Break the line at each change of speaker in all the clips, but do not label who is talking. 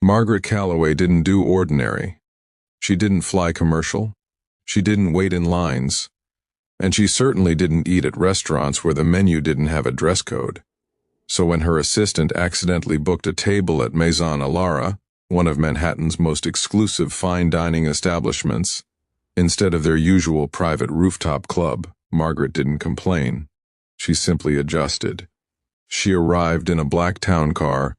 Margaret Calloway didn't do ordinary. She didn't fly commercial. She didn't wait in lines. And she certainly didn't eat at restaurants where the menu didn't have a dress code. So when her assistant accidentally booked a table at Maison Alara, one of Manhattan's most exclusive fine dining establishments, instead of their usual private rooftop club, Margaret didn't complain. She simply adjusted. She arrived in a black town car,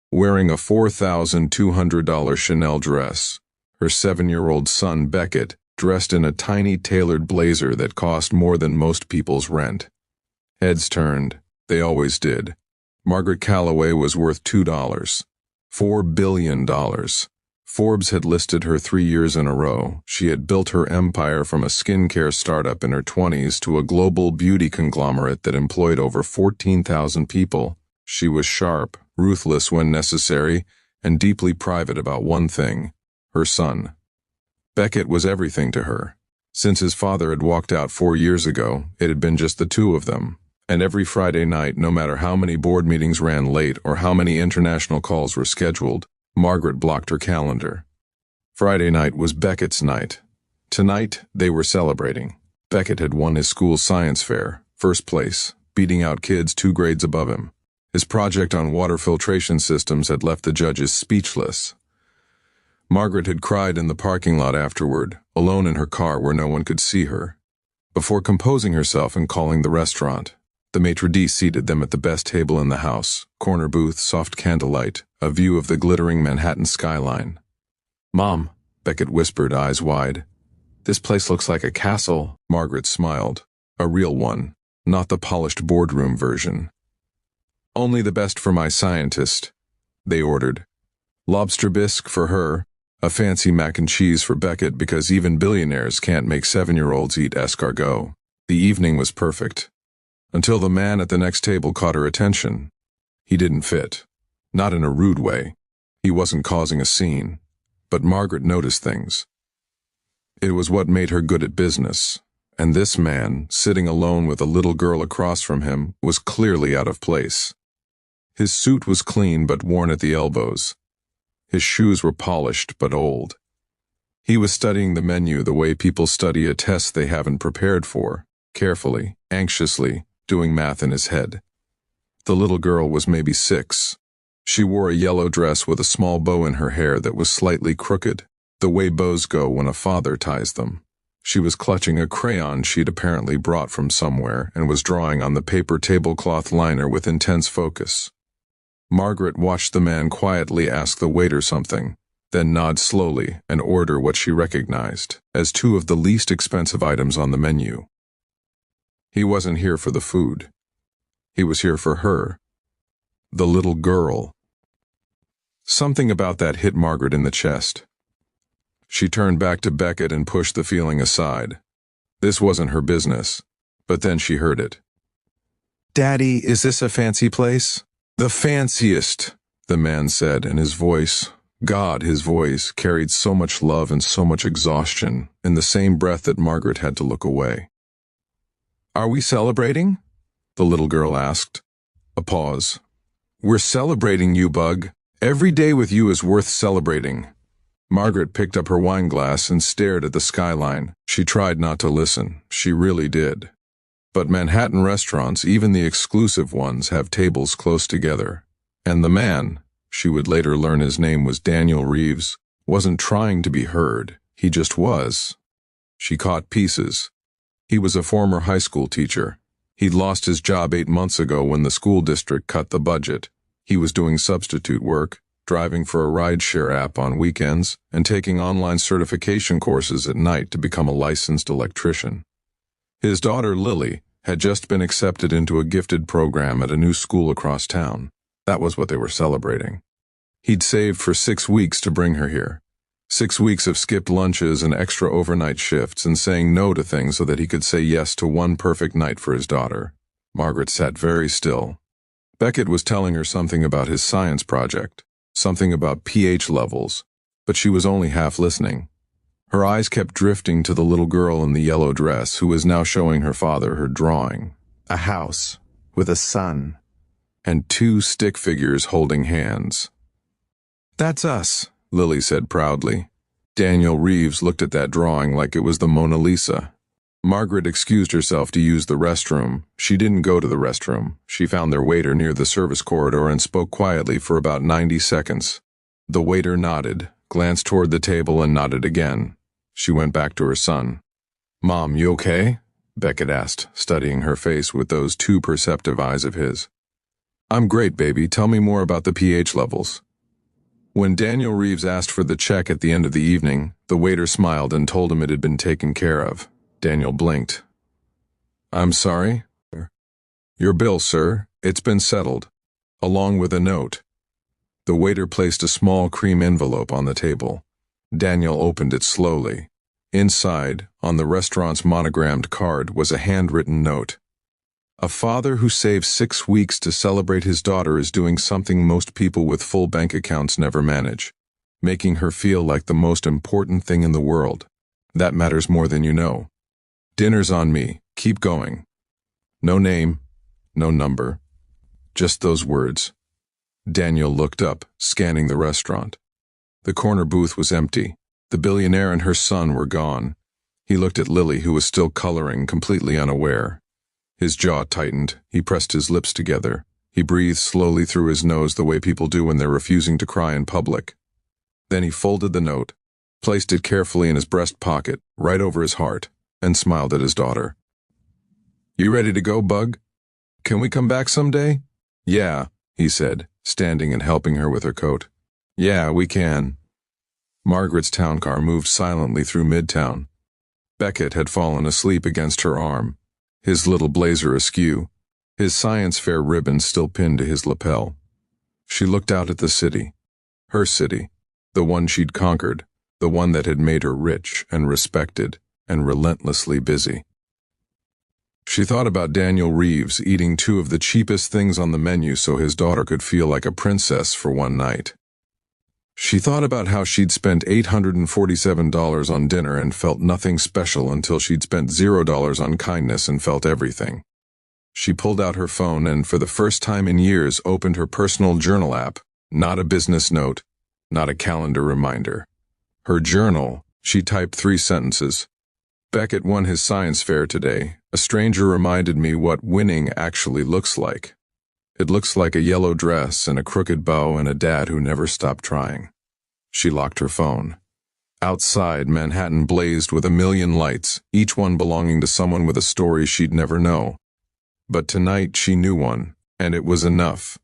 wearing a $4,200 Chanel dress. Her 7-year-old son, Beckett, dressed in a tiny tailored blazer that cost more than most people's rent. Heads turned. They always did. Margaret Calloway was worth $2. $4 billion. Forbes had listed her 3 years in a row. She had built her empire from a skincare startup in her 20s to a global beauty conglomerate that employed over 14,000 people. She was sharp, ruthless when necessary, and deeply private about one thing: her son. Beckett was everything to her. Since his father had walked out 4 years ago, it had been just the two of them. And every Friday night, no matter how many board meetings ran late or how many international calls were scheduled, Margaret blocked her calendar. Friday night was Beckett's night. Tonight, they were celebrating. Beckett had won his school science fair, first place, beating out kids 2 grades above him. His project on water filtration systems had left the judges speechless. Margaret had cried in the parking lot afterward, alone in her car where no one could see her. Before composing herself and calling the restaurant, the maitre d' seated them at the best table in the house, corner booth, soft candlelight, a view of the glittering Manhattan skyline. "Mom," Beckett whispered, eyes wide. "This place looks like a castle." Margaret smiled. A real one, not the polished boardroom version. "Only the best for my scientist," they ordered. Lobster bisque for her, a fancy mac and cheese for Beckett because even billionaires can't make 7-year-olds eat escargot. The evening was perfect. Until the man at the next table caught her attention. He didn't fit. Not in a rude way. He wasn't causing a scene. But Margaret noticed things. It was what made her good at business. And this man, sitting alone with a little girl across from him, was clearly out of place. His suit was clean but worn at the elbows. His shoes were polished but old. He was studying the menu the way people study a test they haven't prepared for, carefully, anxiously, doing math in his head. The little girl was maybe 6. She wore a yellow dress with a small bow in her hair that was slightly crooked, the way bows go when a father ties them. She was clutching a crayon she'd apparently brought from somewhere and was drawing on the paper tablecloth liner with intense focus. Margaret watched the man quietly ask the waiter something, then nod slowly and order what she recognized as 2 of the least expensive items on the menu. He wasn't here for the food. He was here for her. The little girl. Something about that hit Margaret in the chest. She turned back to Beckett and pushed the feeling aside. This wasn't her business, but then she heard it. "Daddy, is this a fancy place?" "The fanciest," the man said, and his voice, his voice, carried so much love and so much exhaustion in the same breath that Margaret had to look away. "Are we celebrating?" the little girl asked. A pause. "We're celebrating you, Bug. Every day with you is worth celebrating." Margaret picked up her wine glass and stared at the skyline. She tried not to listen. She really did. But Manhattan restaurants, even the exclusive ones, have tables close together. And the man, she would later learn his name was Daniel Reeves, wasn't trying to be heard. He just was. She caught pieces. He was a former high school teacher. He'd lost his job 8 months ago when the school district cut the budget. He was doing substitute work, driving for a rideshare app on weekends, and taking online certification courses at night to become a licensed electrician. His daughter, Lily, had just been accepted into a gifted program at a new school across town. That was what they were celebrating. He'd saved for 6 weeks to bring her here. 6 weeks of skipped lunches and extra overnight shifts and saying no to things so that he could say yes to one perfect night for his daughter. Margaret sat very still. Beckett was telling her something about his science project, something about pH levels, but she was only half listening. Her eyes kept drifting to the little girl in the yellow dress who was now showing her father her drawing. A house with a sun and 2 stick figures holding hands. That's us, Lily said proudly. Daniel Reeves looked at that drawing like it was the Mona Lisa. Margaret excused herself to use the restroom. She didn't go to the restroom. She found their waiter near the service corridor and spoke quietly for about 90 seconds. The waiter nodded, glanced toward the table and nodded again. She went back to her son. "Mom, you okay?" Beckett asked, studying her face with those too perceptive eyes of his. "I'm great, baby. Tell me more about the pH levels." When Daniel Reeves asked for the check at the end of the evening, the waiter smiled and told him it had been taken care of. Daniel blinked. "I'm sorry?" "Your bill, sir. It's been settled." Along with a note. The waiter placed a small cream envelope on the table. Daniel opened it slowly. Inside, on the restaurant's monogrammed card, was a handwritten note. "A father who saves 6 weeks to celebrate his daughter is doing something most people with full bank accounts never manage, making her feel like the most important thing in the world. That matters more than you know. Dinner's on me. Keep going." No name, no number, just those words. Daniel looked up, scanning the restaurant. The corner booth was empty. The billionaire and her son were gone. He looked at Lily, who was still coloring, completely unaware. His jaw tightened. He pressed his lips together. He breathed slowly through his nose the way people do when they're refusing to cry in public. Then he folded the note, placed it carefully in his breast pocket, right over his heart, and smiled at his daughter. "You ready to go, Bug? Can we come back someday?" "Yeah," he said, standing and helping her with her coat. "Yeah, we can." Margaret's town car moved silently through Midtown. Beckett had fallen asleep against her arm, his little blazer askew, his science fair ribbon still pinned to his lapel. She looked out at the city, her city, the one she'd conquered, the one that had made her rich and respected and relentlessly busy. She thought about Daniel Reeves eating 2 of the cheapest things on the menu so his daughter could feel like a princess for one night. She thought about how she'd spent $847 on dinner and felt nothing special until she'd spent $0 on kindness and felt everything. She pulled out her phone and, for the first time in years, opened her personal journal app, not a business note, not a calendar reminder. Her journal, she typed 3 sentences. "Beckett won his science fair today. A stranger reminded me what winning actually looks like. It looks like a yellow dress and a crooked bow and a dad who never stopped trying." She locked her phone. Outside, Manhattan blazed with 1,000,000 lights, each one belonging to someone with a story she'd never know. But tonight she knew one, and it was enough.